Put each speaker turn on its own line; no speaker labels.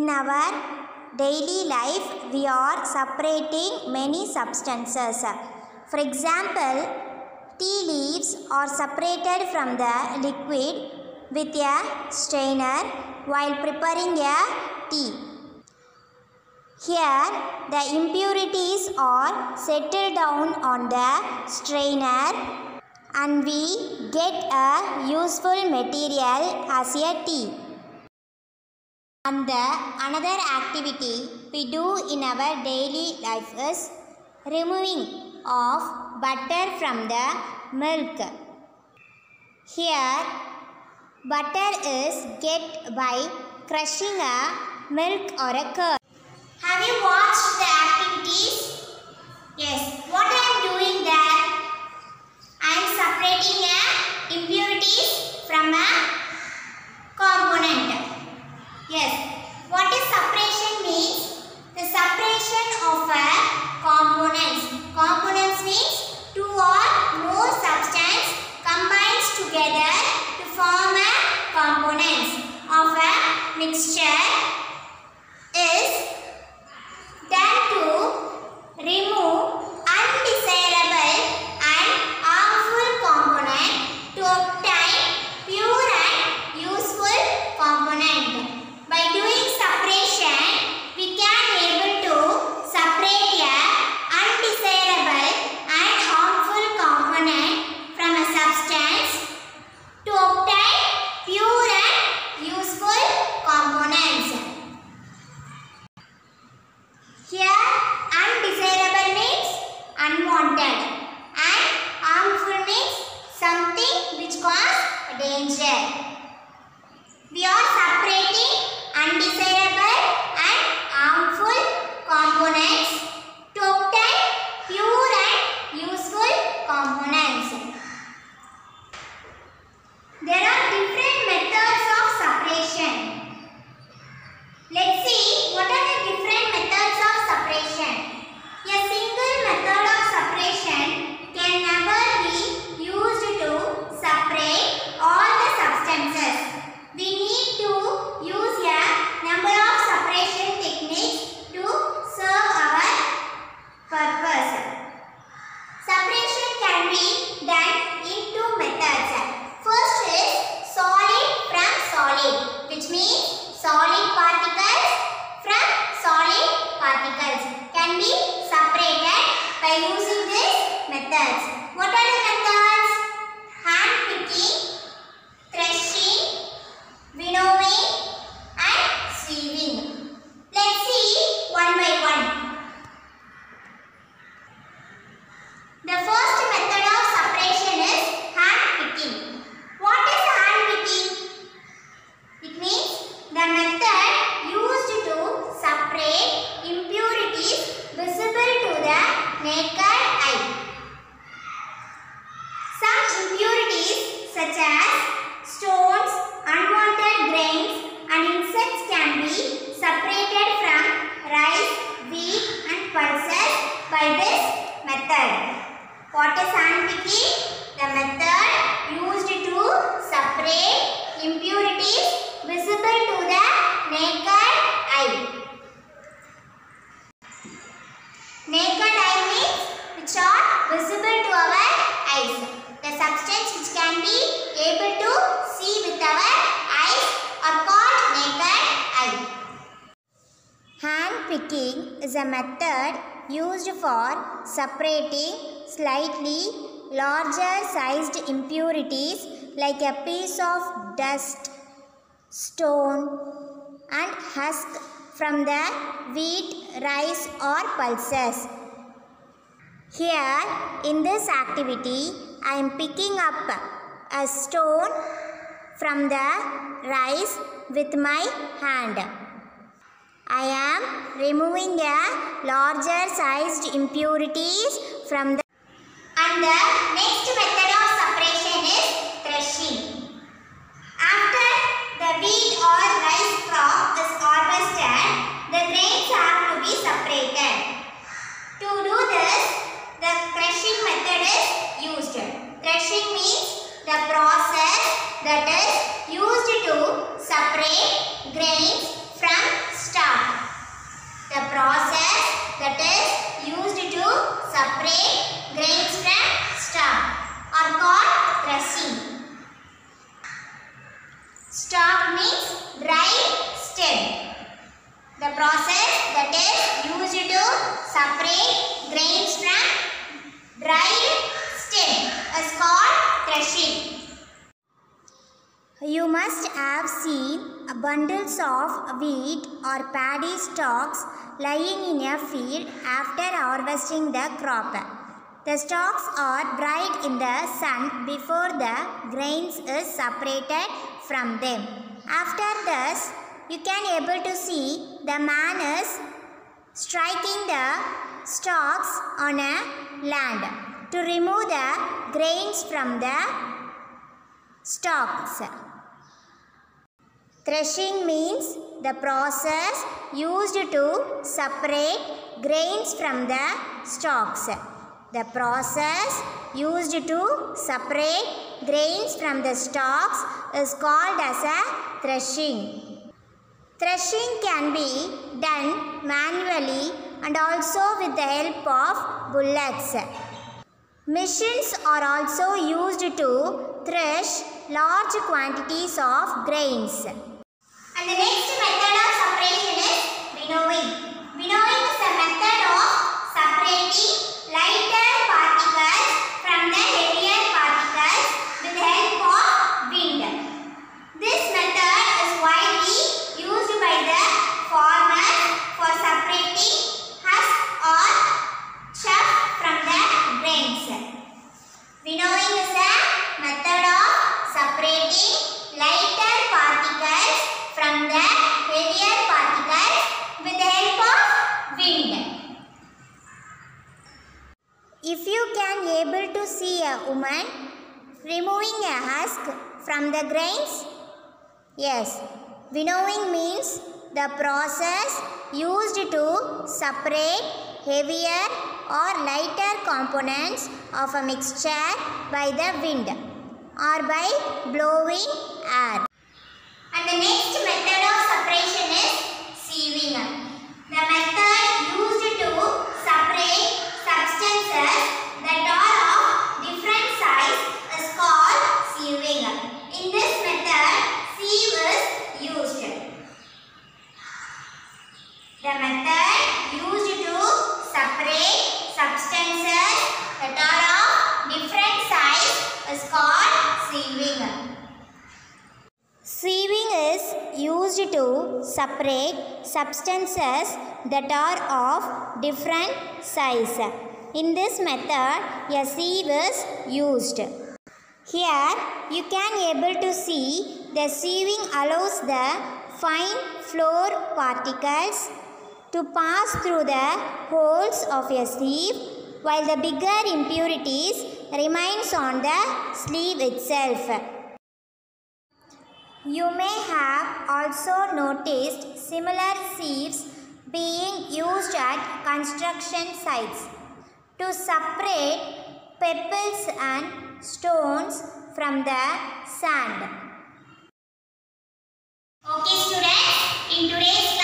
In our daily life, we are separating many substances. For example, tea leaves are separated from the liquid with a strainer while preparing a tea. Here, the impurities are settled down on the strainer and we get a useful material as a tea. And another activity we do in our daily life is removing of butter from the milk. Here, butter is get by crushing a milk or a curd. Have you watched the activities? Yes. What I am doing there? I am separating impurities from a component. Yes. What is separation means? The separation of components. Components means two or more substance combines together to form a components of a mixture is done to remove undesirable and harmful component to obtain pure and useful component. By doing separation, we can able to separate a undesirable and harmful component from a substance to obtain pure and useful components. Here, undesirable means unwanted and harmful means something which cause danger. We are separating undesirable and harmful components to obtain pure and useful components. There are different methods of separation. Let's see what are the different methods of separation. A single method of separation can never be used to separate all the substances. We need to use a number of separation techniques to serve our purpose. Separation can be done in two methods. First is solid from solid, which means solid particles from solid particles can be separated by using these methods. What are the methods? Hand picking, threshing, winnowing and sieving. Let's see one by one. The first method of separation is hand picking. What is hand picking? It means the method used to separate impurities visible to the naked eye. Some impurities such as stones, unwanted grains and insects can be separated from rice, wheat and pulses by this method. What is hand picking? The method used to separate impurities visible to the naked eye. Naked eye means which are visible to our eyes. The substance which can be able to see with our eyes are called naked eye. Hand picking is a method used for separating slightly larger sized impurities like a piece of dust, stone and husk from the wheat, rice or pulses. Here in this activity, I am picking up a stone from the rice with my hand. I am removing a larger sized impurities from the and the next method of separation is threshing. After the wheat or rice crop is harvested, the grains have to be separated. To do this, the threshing method is used. Threshing means the process that is used to separate grains from starch. that is used to separate grains from stalk are called threshing. Stalk means dried stem. The process that is used to separate grains from dried stem is called threshing. You must have seen bundles of wheat or paddy stalks lying in a field after harvesting the crop. The stalks are dried in the sun before the grains is separated from them. After this, you can able to see the man is striking the stalks on a land to remove the grains from the stalks. Threshing means the process used to separate grains from the stalks. The process used to separate grains from the stalks is called as a threshing. Threshing can be done manually and also with the help of bullocks. Machines are also used to thresh large quantities of grains. And the next method of separation is winnowing. Winnowing is a method of separating lighter particles from the heavier particles with the help of wind. This method is widely used by the farmers for separating husk or chaff from the grains. Winnowing is a method of separating lighter particles from the heavier particles with the help of wind. If you can able to see a woman removing a husk from the grains, yes, winnowing means the process used to separate heavier or lighter components of a mixture by the wind or by blowing air. And the next method of separation is sieving. The method used to separate substances that are of different size is called sieving. In this method, sieve is used. The method used to separate substances that are of different size is called sieving. Sieving is used to separate substances that are of different size. In this method, a sieve is used. Here, you can able to see the sieving allows the fine flour particles to pass through the holes of a sieve, while the bigger impurities remains on the sleeve itself. You may have also noticed similar sieves being used at construction sites to separate pebbles and stones from the sand. Okay students, in today's